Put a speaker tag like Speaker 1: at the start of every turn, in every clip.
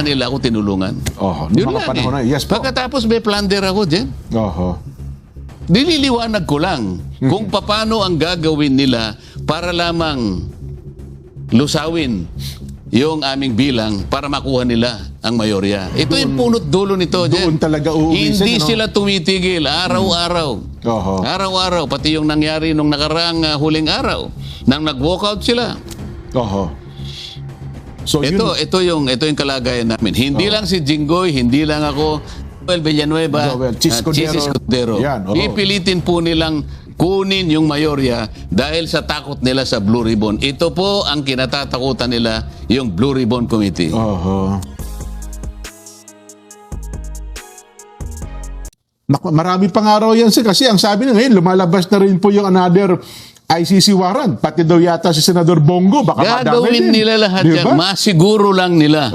Speaker 1: nila ako tinulungan.
Speaker 2: Noong mga panahon na, yes po.
Speaker 1: Pagkatapos may plunder ako dyan. Dililiwanag ko lang kung paano ang gagawin nila para lamang lusawin yung aming bilang para makuha nila ang mayorya. Ito yung punot dulo nito, Jen.
Speaker 2: Doon talaga uuwisin.
Speaker 1: Hindi sila tumitigil araw-araw. Araw-araw, pati yung nangyari nung nakaraang huling araw nang nag-walkout sila. So ito yung kalagayan namin. Hindi lang si Jinggoy, hindi lang ako, Joel Villanueva, Chis Escudero. Pipilitin po nilang kunin yung mayorya dahil sa takot nila sa Blue Ribbon. Ito po ang kinatatakutan nila, yung Blue Ribbon Committee.
Speaker 2: Marami pang araw yan kasi ang sabi na ngayon, lumalabas na rin po yung another ICC warrant. Pati daw yata si Senador Bongo. Baka
Speaker 1: gagawin nila lahat yan. Masiguro lang nila.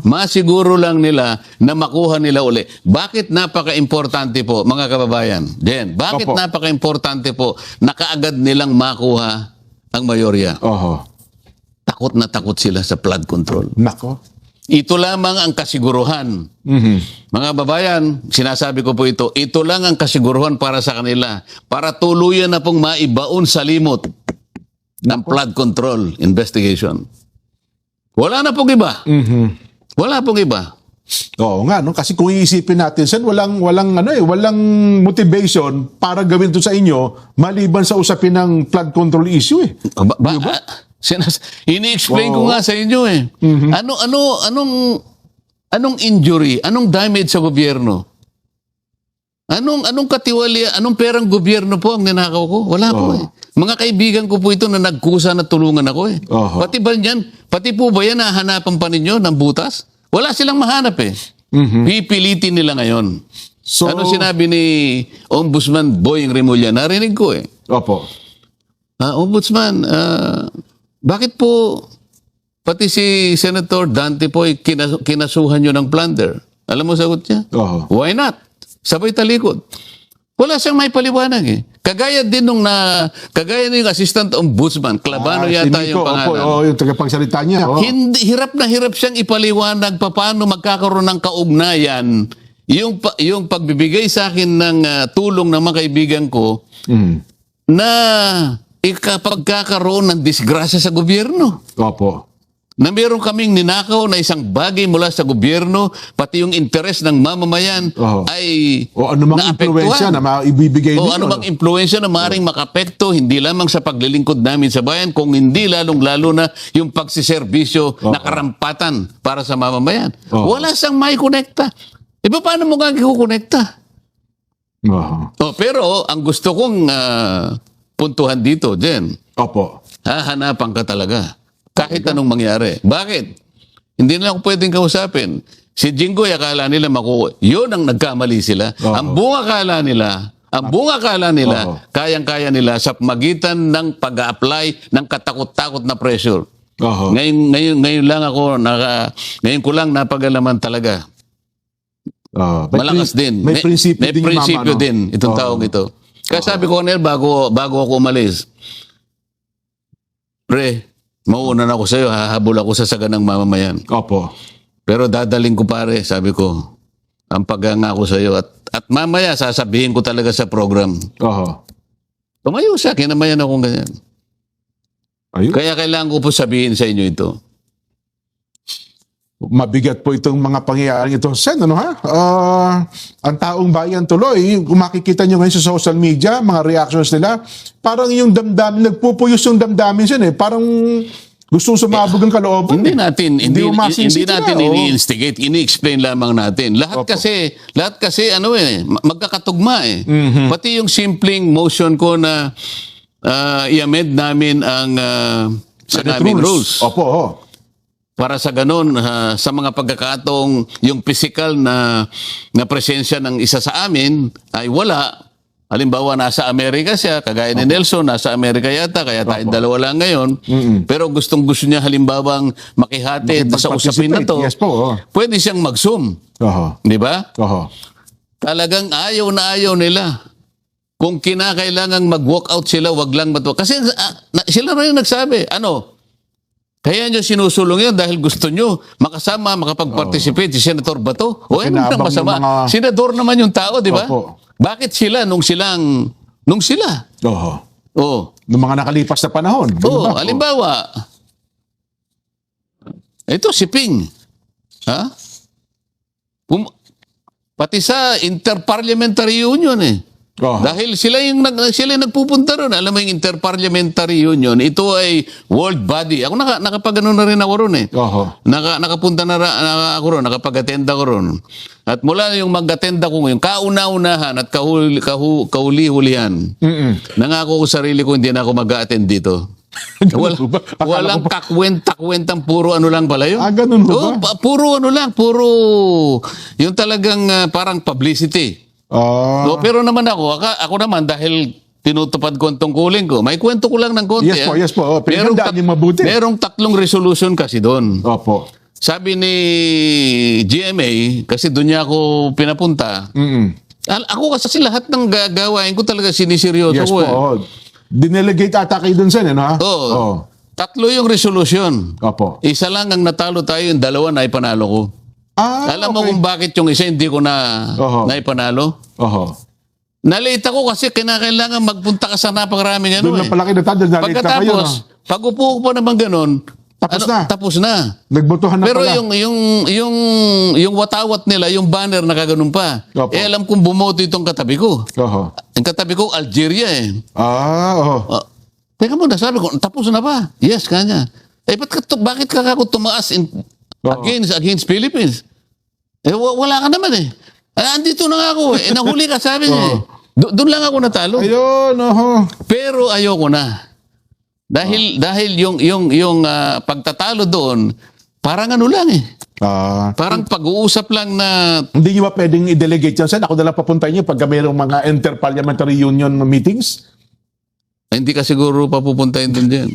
Speaker 1: Masiguro lang nila na makuha nila uli. Bakit napaka-importante po, mga kababayan? Bakit napaka-importante po na kaagad nilang makuha ang mayorya? Takot na takot sila sa flood control. Ito lamang ang kasiguruhan. Mga babayan, sinasabi ko po ito lang ang kasiguruhan para sa kanila. Para tuluyan na pong maibaon sa limot ng flood control investigation. Wala na pong iba. Wala pong iba.
Speaker 2: Oo nga, no? Kasi kung iisipin natin, Sen, walang motivation para gawin ito sa inyo maliban sa usapin ng flood control issue. Diba?
Speaker 1: Ini-explain ko nga sa inyo anong injury, anong damage sa gobyerno? Anong katiwali, anong perang gobyerno po ang ninakaw ko? Wala po Mga kaibigan ko po ito na nagkusa na tulungan ako Pati ba yan? Pati po ba yan hahanapan pa ninyo ng butas? Wala silang mahanap Pipilitin nila ngayon. So, ano sinabi ni Ombudsman Boying Remulla? Narinig ko Ombudsman, bakit po pati si Senator Dante po kinasuhan nyo ng plunder? Alam mo sagot niya? Why not? Sabay talikod. Wala siyang may paliwanag Kagaya din kagaya ng Assistant Ombudsman, Clabano yata yung pangalan.
Speaker 2: Yung tagapagsalita niya.
Speaker 1: Hirap na hirap siyang ipaliwanag paano magkakaroon ng kaugnayan yung pagbibigay sa akin ng tulong ng mga kaibigan ko na pagkakaroon ng disgrasya sa gobyerno. Na meron kaming ninakaw na isang bagay mula sa gobyerno, pati yung interes ng mamamayan ay
Speaker 2: anumang impluwensya na maibibigay nito.
Speaker 1: Anumang impluwensya na maaaring makapekto, hindi lamang sa paglilingkod namin sa bayan, kung hindi lalong-lalo na yung pagsiservisyo na karampatan para sa mamamayan. Wala siyang may konekta. Paano mo kukonekta? Pero ang gusto kong puntuhan dito, Jen. Hahanapan ka talaga. Kahit anong mangyari. Bakit? Hindi na ako pwedeng kausapin. Si Jinggoy, akala nila makuha. Yun ang nagkamali sila. Ang bunga akala nila, kayang-kaya nila sa magitan ng pag-a-apply ng katakot-takot na pressure. Ngayon lang ako, ngayon ko lang napagalaman talaga. Malakas din.
Speaker 2: May prinsipyo
Speaker 1: din itong taong ito. Kaya sabi ko, Cornel, bago ako umalis, mauuna na ako sa'yo, hahabol ako sa saganang mamamayan. Pero dadaling ko pare, sabi ko, ang pag-angako sa'yo at mamaya sasabihin ko talaga sa program. Tumayo siya, kinamayan akong ganyan. Kaya kailangan ko po sabihin sa inyo ito.
Speaker 2: Mabigat po itong mga pangyayaring ito. Sen, ang taong bayan tuloy, kung makikita nyo ngayon sa social media, mga reactions nila, parang yung damdamin, nagpupuyos yung damdamin siya parang gustong sumabog ang kalooban.
Speaker 1: Hindi natin ini-instigate, ini-explain lamang natin. Lahat kasi magkakatugma Pati yung simpleng motion ko na i-amend namin ang sa naming rules. Para sa ganon, sa mga pagkakataong yung physical na presensya ng isa sa amin ay wala. Halimbawa, nasa Amerika siya, kagaya ni Nelson, nasa Amerika yata, kaya tayo dalawa lang ngayon. Pero gustong-gusto niya halimbawang makihati sa usapin na to. Pwede siyang mag-zoom. Di ba? Talagang ayaw na ayaw nila. Kung kinakailangang mag-walk out sila, wag lang matuwa. Kasi sila rin nagsabi, Kaya nyo sinusulong yun dahil gusto nyo makasama, makapag-participate si Senator Bato. O ano nang
Speaker 2: Pakinabang
Speaker 1: masama?
Speaker 2: ng mga-
Speaker 1: Senador naman yung tao, di ba?
Speaker 2: Opo.
Speaker 1: Bakit sila nung sila?
Speaker 2: Oho.
Speaker 1: Oh.
Speaker 2: Noong mga nakalipas na panahon.
Speaker 1: Oh,
Speaker 2: Diba?
Speaker 1: halimbawa, ito si Ping. Ha? Pati sa Interparliamentary Union eh.
Speaker 2: Oho.
Speaker 1: Dahil sila yung nagpupunta ron. Alam mo yung Interparliamentary Union, ito ay world body. Ako nakapag-ano na rin ako ron eh.
Speaker 2: Oho.
Speaker 1: Nakapunta ako ron, nakapag-attend ako ron. At mula yung mag-attend ako ngayon, kauna-unahan at kahuli-hulihan, nangako ko sarili ko hindi na ako mag-attend dito. Walang kakwenta-kwentang puro ano lang pala yun.
Speaker 2: Ganun
Speaker 1: Oo,
Speaker 2: ba?
Speaker 1: puro ano lang, puro yung talagang parang publicity. So, pero naman ako naman dahil tinutupad ko ang tungkulin ko, may kwento ko lang ng konti.
Speaker 2: Yes po. Pinagandaan yung mabuti.
Speaker 1: Merong 3 resolution kasi doon.
Speaker 2: Opo.
Speaker 1: Sabi ni GMA, kasi doon niya ako pinapunta, ako kasi lahat ng gagawain ko talaga siniseryoso
Speaker 2: Yes
Speaker 1: ko
Speaker 2: po. Dinelegate ata kayo dun sa ha?
Speaker 1: Oo. 3 yung resolution.
Speaker 2: Opo.
Speaker 1: Isa lang ang natalo tayo, yung 2 na ipanalo ko. Alam mo kung bakit yung isa hindi ko naipanalo?
Speaker 2: Oho.
Speaker 1: Nalate ako kasi kinakailangan magpunta ka sa napakaraming ano
Speaker 2: Doon lang pala kayo natalo. Nalate na kayo.
Speaker 1: Pagkatapos, pag upo ko pa naman ganun, tapos na.
Speaker 2: Nagbotohan na
Speaker 1: Pero
Speaker 2: pala.
Speaker 1: yung watawat nila, yung banner nakaganon pa.
Speaker 2: Opo.
Speaker 1: Alam kong bumoto itong katabi ko.
Speaker 2: Oho.
Speaker 1: Ang katabi ko, Algeria eh.
Speaker 2: Oho.
Speaker 1: Teka muna, sabi ko, tapos na ba? Yes, kanya. Bakit ka ako tumaas against Philippines? Wala ka naman eh. Andito na nga ako eh. Nahuli ka, sabi niya eh. Doon lang ako natalo.
Speaker 2: Ayun, oho.
Speaker 1: Pero ayoko na. Dahil yung pagtatalo doon, parang ano lang eh. Parang pag-uusap lang na
Speaker 2: Hindi nyo ba pwedeng i-delegate yan? Saan ako na lang papuntahin nyo pag mayroong mga Interparliamentary Union meetings?
Speaker 1: hindi ka siguro papupuntahin din dyan.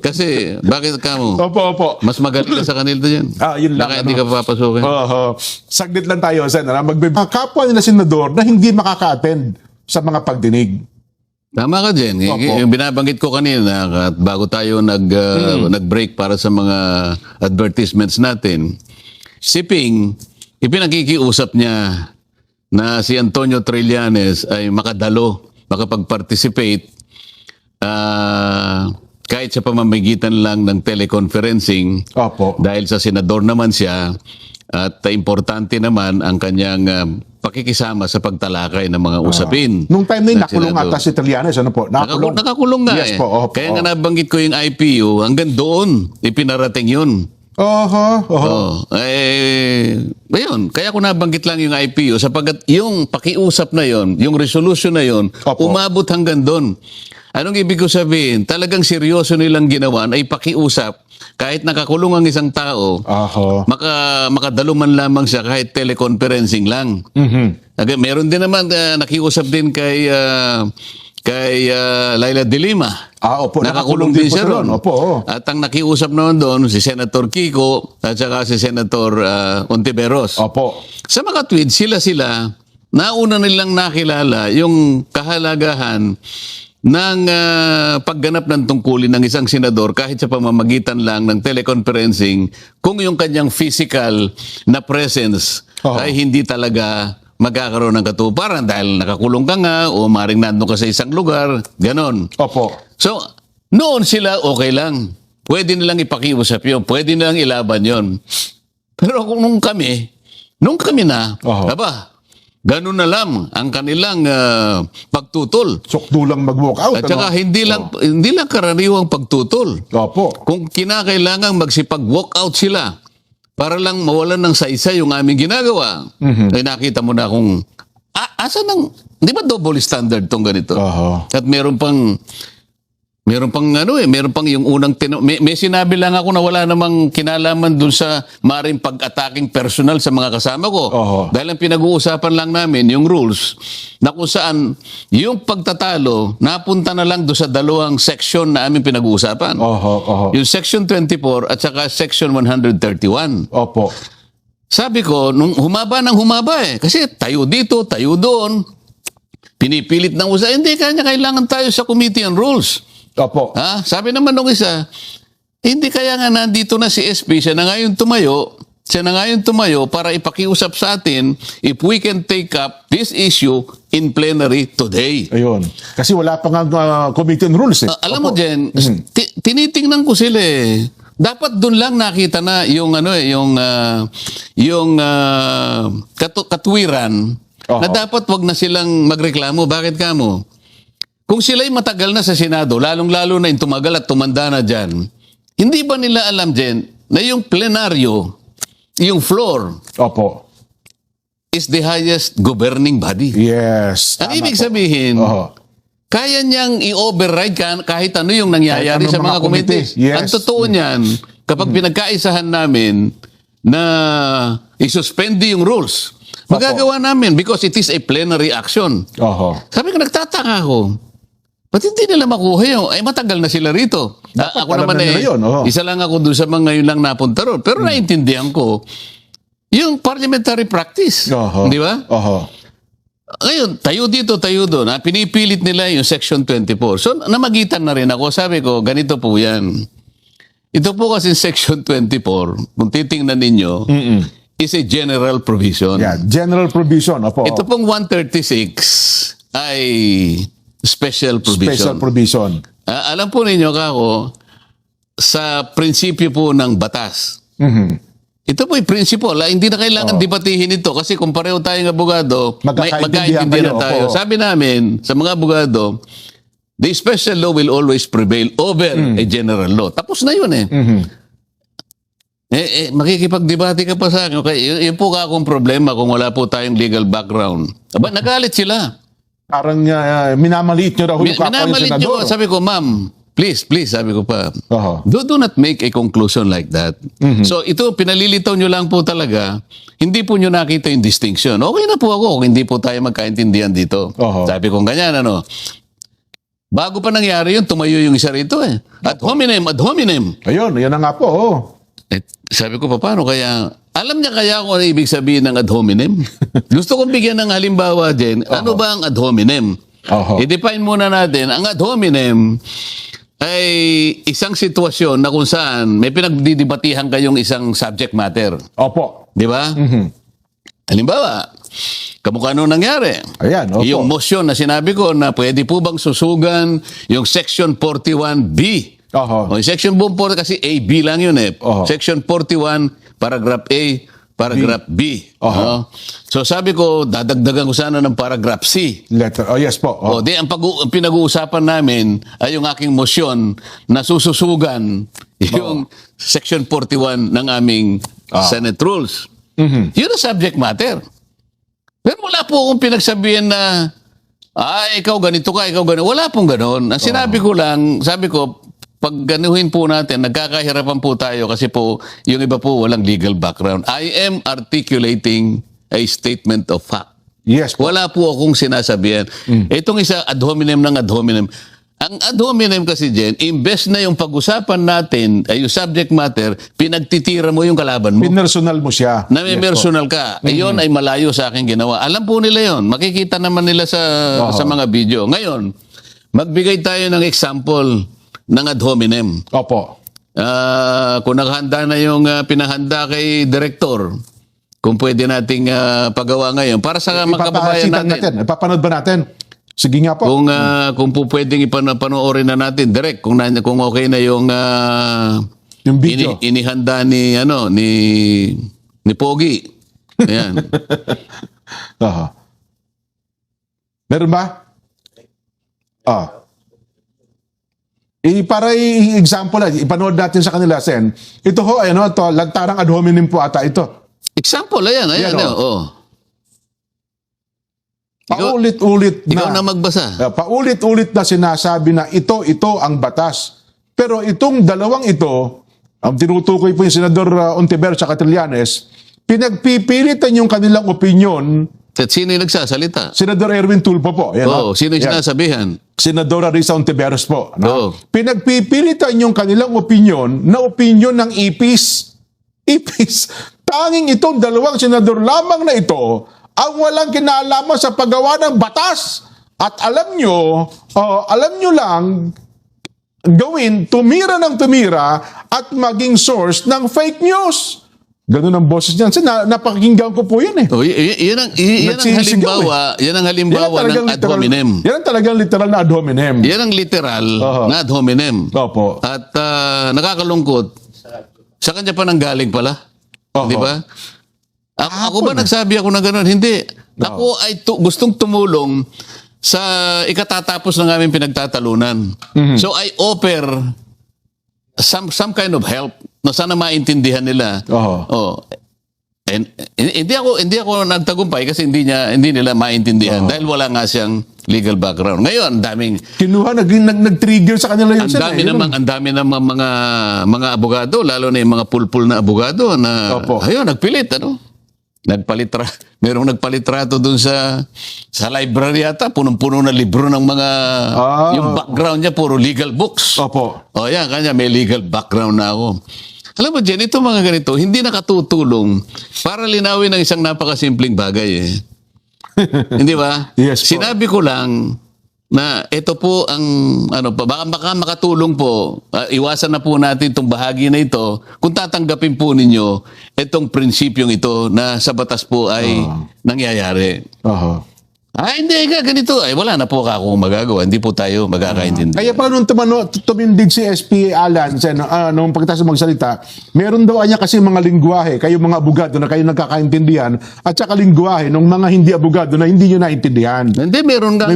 Speaker 1: Kasi, bakit ka mo?
Speaker 2: Opo.
Speaker 1: Mas magaling ka sa kanila dyan.
Speaker 2: Yun lang.
Speaker 1: Baka hindi ka papasukin.
Speaker 2: Oho. Saglit lang tayo, Sen. Mga kapwa nila senador na hindi makaka-attend sa mga pagdinig.
Speaker 1: Tama ka dyan.
Speaker 2: Opo.
Speaker 1: Yung binabanggit ko kanina, at bago tayo nag-break para sa mga advertisements natin, si Ping, ipinakikiusap niya na si Antonio Trillanes ay makapag-participate kahit sa pamamagitan lang ng teleconferencing.
Speaker 2: Opo.
Speaker 1: Dahil sa senador naman siya at importante naman ang kanyang pakikisama sa pagtalakay ng mga usapin.
Speaker 2: Nung time na yun,
Speaker 1: ng
Speaker 2: nakulong
Speaker 1: senador.
Speaker 2: ata si Trillanes. Ano po?
Speaker 1: Nakakulong nga
Speaker 2: Yes
Speaker 1: eh.
Speaker 2: po, opo.
Speaker 1: Kaya nga nabanggit ko yung IPU, hanggang doon ipinarating yun.
Speaker 2: Oho.
Speaker 1: Ayun, kaya ko nabanggit lang yung IPU sapagkat yung pakiusap na yon, yung resolution na yon,
Speaker 2: Opo.
Speaker 1: umabot hanggang doon. Anong ibig ko sabihin? Talagang seryoso nilang ginawa ay pakiusap. Kahit nakakulong ang isang tao,
Speaker 2: Oho.
Speaker 1: makadalo man lamang siya kahit teleconferencing lang. Meron din naman nakiusap din kay Laila de Lima.
Speaker 2: Opo.
Speaker 1: Nakakulong din siya ron.
Speaker 2: Opo.
Speaker 1: At ang nakiusap naman doon, si Senator Kiko at saka si Senator Ontiveros.
Speaker 2: Opo.
Speaker 1: Sa mga tweets, sila, nauna nilang nakilala yung kahalagahan ng pagganap ng tungkulin ng isang senador kahit sa pamamagitan lang ng teleconferencing kung yung kanyang physical na presence ay hindi talaga magkakaroon ng katuparan dahil nakakulong ka nga o maring nandun ka sa isang lugar, ganon.
Speaker 2: Opo.
Speaker 1: So, noon sila okay lang. Pwede nilang ipakiusap yun. Pwede nilang ilaban yun. Pero nung kami na, ganun na lang ang kanilang pagtutol.
Speaker 2: Sukdo lang mag-walk out.
Speaker 1: At saka hindi lang karaniwang pagtutol.
Speaker 2: Opo.
Speaker 1: Kung kinakailangan magsipag-walk out sila para lang mawalan ng saysay yung aming ginagawa, ay nakita mo na kung asa ng, di ba double standard tong ganito? At meron pang yung unang may sinabi lang ako na wala namang kinalaman dun sa maring pag-attacking personal sa mga kasama ko. Dahil ang pinag-uusapan lang namin yung rules na kung saan yung pagtatalo napunta na lang doon sa 2 section na aming pinag-uusapan. Yung section 24 at saka section 131.
Speaker 2: Opo.
Speaker 1: Sabi ko, nung humaba kasi tayo dito, tayo doon, pinipilit ng usa, hindi kanya kailangan tayo sa committee on rules.
Speaker 2: Opo.
Speaker 1: Sabi naman nung isa, Hindi kaya nga nandito na si SP, siya na ngayon tumayo para ipakiusap sa atin if we can take up this issue in plenary today.
Speaker 2: Ayun. Kasi wala pa nga committee on rules eh.
Speaker 1: Alam mo, Jen, tinitingnan ko sila eh. Dapat doon lang nakita na yung katwiran na dapat wag na silang magreklamo. Bakit kamo? Kung sila'y matagal na sa Senado, lalong-lalo na yung tumagal at tumanda na dyan, hindi ba nila alam, Jen, na yung plenaryo, yung floor,
Speaker 2: Opo.
Speaker 1: is the highest governing body?
Speaker 2: Yes.
Speaker 1: Ang ibig sabihin, kaya niyang i-override kahit ano yung nangyayari
Speaker 2: Kahit
Speaker 1: sa
Speaker 2: ano
Speaker 1: mga committee.
Speaker 2: Yes.
Speaker 1: Ang totoo niyan, kapag pinagkaisahan namin na isuspende yung rules, magagawa namin because it is a plenary action. Sabi ko, nagtataka ako. Ba't hindi nila makuha yun? Ay, matagal na sila rito. Ako naman isa lang ako doon sa mga ngayon lang napunta ron. Pero naintindihan ko, yung parliamentary practice. Di ba? Ngayon, tayo dito, tayo doon. Pinipilit nila yung Section 24. So, namagitan na rin ako. Sabi ko, ganito po yan. Ito po kasi Section 24, kung titingnan ninyo, is a general provision.
Speaker 2: Yeah, general provision. Opo.
Speaker 1: Ito pong 136 ay special provision.
Speaker 2: Special provision.
Speaker 1: Alam po ninyo, kako, sa prinsipyo po ng batas. Ito po yung principle. Hindi na kailangan debatihin ito kasi kung pareho tayong abogado, magkaintindihan tayo. Sabi namin sa mga abogado, the special law will always prevail over a general law. Tapos na yun eh. Makikipagdebate ka pa sa akin. Okay, yun po akong problema kung wala po tayong legal background. Aba, nagalit sila.
Speaker 2: Parang minamaliit nyo raw yung kapwa yung senador.
Speaker 1: Sabi ko, ma'am, please, sabi ko pa, do not make a conclusion like that. So ito, pinalilitaw nyo lang po talaga, hindi po nyo nakita yung distinction. Okay na po ako kung hindi po tayo magkaintindihan dito. Sabi ko, ganyan, ano. Bago pa nangyari yun, tumayo yung isa rito eh. Ad hominem.
Speaker 2: Ayun, yan na nga po.
Speaker 1: Sabi ko, paano kaya, alam niya kaya kung ano ibig sabihin ng ad hominem? Gusto kong bigyan ng halimbawa, Jen. Ano ba ang ad hominem? I-define muna natin, ang ad hominem ay isang sitwasyon na kung saan may pinagdidibatihan kayong isang subject matter.
Speaker 2: Opo.
Speaker 1: Di ba? Halimbawa, kamukha nung nangyari.
Speaker 2: Ayan, opo.
Speaker 1: Yung motion na sinabi ko na pwede po bang susugan yung Section 41B. O, yung Section 41 kasi A, B lang yun eh. Section 41, paragraph A, paragraph B. So sabi ko, dadagdagan ko sana ng paragraph C.
Speaker 2: Letter. Yes po.
Speaker 1: Di, ang pinag-uusapan namin ay yung aking motion na sususugan yung Section 41 ng aming Senate Rules. Yun ang subject matter. Pero wala po akong pinagsabihan na ikaw ganito ka, ikaw ganito. Wala pong ganon. Ang sinabi ko lang, sabi ko, pag ganuhin po natin, nagkakahirapan po tayo kasi po, yung iba po walang legal background. I am articulating a statement of fact.
Speaker 2: Yes po.
Speaker 1: Wala po akong sinasabihan. Itong isa, ad hominem ng ad hominem. Ang ad hominem kasi, Jen, imbes na yung pag-usapan natin, ay yung subject matter, pinagtitira mo yung kalaban mo.
Speaker 2: Pinersonal mo siya.
Speaker 1: Na may personal ka. Yun ay malayo sa aking ginawa. Alam po nila yon. Makikita naman nila sa mga video. Ngayon, magbigay tayo ng example ng ad hominem.
Speaker 2: Opo.
Speaker 1: Kung naghanda na yung pinahanda kay Director, kung pwede nating pagawa ngayon para sa mga kababayan natin.
Speaker 2: Ipapanood ba natin? Sige nga po.
Speaker 1: Kung po pwedeng ipanoorin na natin direct kung okay na yung
Speaker 2: video.
Speaker 1: Inihanda ni Pogi. Ayan.
Speaker 2: Meron ba? Para i-example lang, ipanood natin sa kanila, Sen. Ito ho, lantarang ad hominem po ata ito.
Speaker 1: Example, ayan.
Speaker 2: Paulit-ulit na.
Speaker 1: Ikaw na magbasa.
Speaker 2: Paulit-ulit na sinasabi na ito ang batas. Pero itong dalawang ito, ang tinutukoy po yung Senador Ontiveros at Trillanes, pinagpipilitan yung kanilang opinyon.
Speaker 1: At sino yung nagsasalita?
Speaker 2: Senador Erwin Tulfo po.
Speaker 1: Sino yung sinasabihan?
Speaker 2: Senadora Risa Ontiveros po. Pinagpipilitan yung kanilang opinyon na opinyon ng IPIS. Tanging itong dalawang senador lamang na ito ang walang kinalaman sa paggawa ng batas. At alam nyo lang, gawin, tumira ng tumira at maging source ng fake news. Ganun ang boses niyan. Napakinggan ko po yan eh.
Speaker 1: Oh, yan ang
Speaker 2: Nagsisigaw
Speaker 1: halimbawa, yan ang halimbawa ng ad hominem.
Speaker 2: Yan ang talagang literal na ad hominem.
Speaker 1: Yan ang literal na ad hominem.
Speaker 2: Opo.
Speaker 1: At nakakalungkot, sa kanya pa nanggaling pala. Di ba? Ako ba nagsabi ako na gano'n? Hindi. Ako ay gustong tumulong sa ikatatapos ng aming pinagtatalunan. So I offer some kind of help na sana maintindihan nila. And hindi ako nagtagumpay kasi hindi nila maintindihan dahil wala nga siyang legal background. Ngayon, daming
Speaker 2: kinuha nag-trigger sa kanila yung
Speaker 1: ang dami namang mga abogado, lalo na yung mga pulpul na abogado na ayun, nagpilit merong nagpalitrato doon sa library yata, punong-puno na libro ng mga yung background niya puro legal books.
Speaker 2: Opo.
Speaker 1: O yan, kanya may legal background na ako. Alam mo, Jen, ito mga ganito, hindi nakatutulong para linawin ang isang napakasimpleng bagay eh. Hindi ba?
Speaker 2: Yes po.
Speaker 1: Sinabi ko lang na ito po ang baka makatulong po. Iwasan na po natin itong bahagi na ito kung tatanggapin po ninyo itong prinsipyong ito na sa batas po ay nangyayari. Hindi ka ganito. Wala na po akong magagawa. Hindi po tayo magkakaintindi.
Speaker 2: Kaya pala nung tumindig si SP Alan nung pagkatapos magsalita, meron daw niya kasi mga lingwahe, kayo mga abogado na kayo nagkakaintindihan, at saka lingwahe ng mga hindi abogado na hindi nyo naintindihan.
Speaker 1: Hindi, meron nga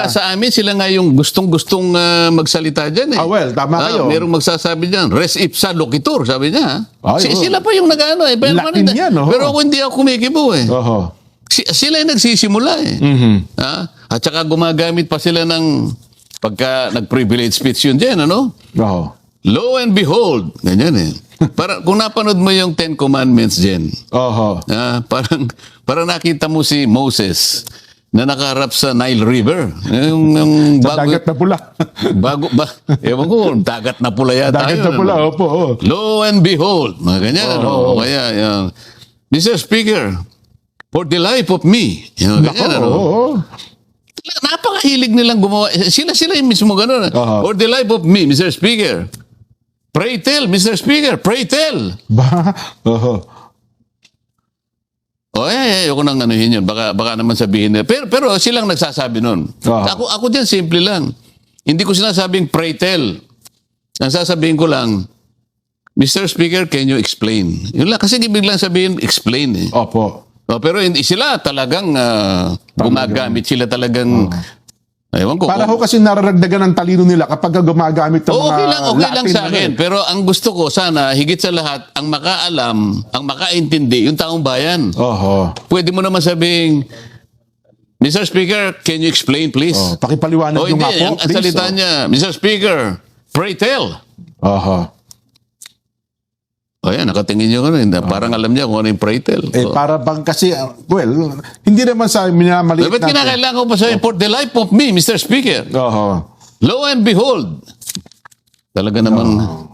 Speaker 1: sa amin, sila nga yung gustong-gustong magsalita dyan eh.
Speaker 2: Well, tama kayo.
Speaker 1: Merong magsasabi dyan, res ipsa loquitur, sabi niya. Sila pa yung nag-ano eh.
Speaker 2: Latin yan,
Speaker 1: pero ako hindi ako kumikibo eh. Sila yung nagsisimula eh. At saka gumagamit pa sila ng pagka nag-privilege speech yun dyan, ano? Lo and behold, ganyan eh. Kung napanood mo yung Ten Commandments dyan, parang nakita mo si Moses na nakaharap sa Nile River.
Speaker 2: Sa dagat na pula.
Speaker 1: Ewan ko, dagat na pula yata.
Speaker 2: Dagat na pula, opo.
Speaker 1: Lo and behold, mga ganyan, ano? Kaya, Mr. Speaker, for the life of me. Napakahilig nilang gumawa. Sila yung mismo gano'n. For the life of me, Mr. Speaker. Pray tell, Mr. Speaker. Pray tell. Ayoko nang anuhin yun. Baka naman sabihin nila. Pero silang nagsasabi nun. Ako dyan, simple lang. Hindi ko sinasabing pray tell. Ang sasabihin ko lang, Mr. Speaker, can you explain? Yun lang. Kasi ibig lang sabihin, explain eh.
Speaker 2: Opo.
Speaker 1: Pero hindi sila talagang gumagamit. Sila talagang ewan ko.
Speaker 2: Para ho kasi nararagdagan ng talino nila kapag gumagamit ng mga
Speaker 1: okay lang sa
Speaker 2: Latin.
Speaker 1: akin. Pero ang gusto ko sana, higit sa lahat, ang makaalam, ang makaintindi, yung taong bayan. Pwede mo naman sabing, Mr. Speaker, can you explain please?
Speaker 2: Pakipaliwanag nyo nga po,
Speaker 1: ang salita niya, Mr. Speaker, pray tell. Yan, nakatingin nyo gano'n. Parang alam niya kung ano yung pray tell.
Speaker 2: Para bang kasi, hindi naman sa minamaliit
Speaker 1: natin. Ba't kinakailangan ko pa sabihin, for the life of me, Mr. Speaker. Lo and behold. Talaga namang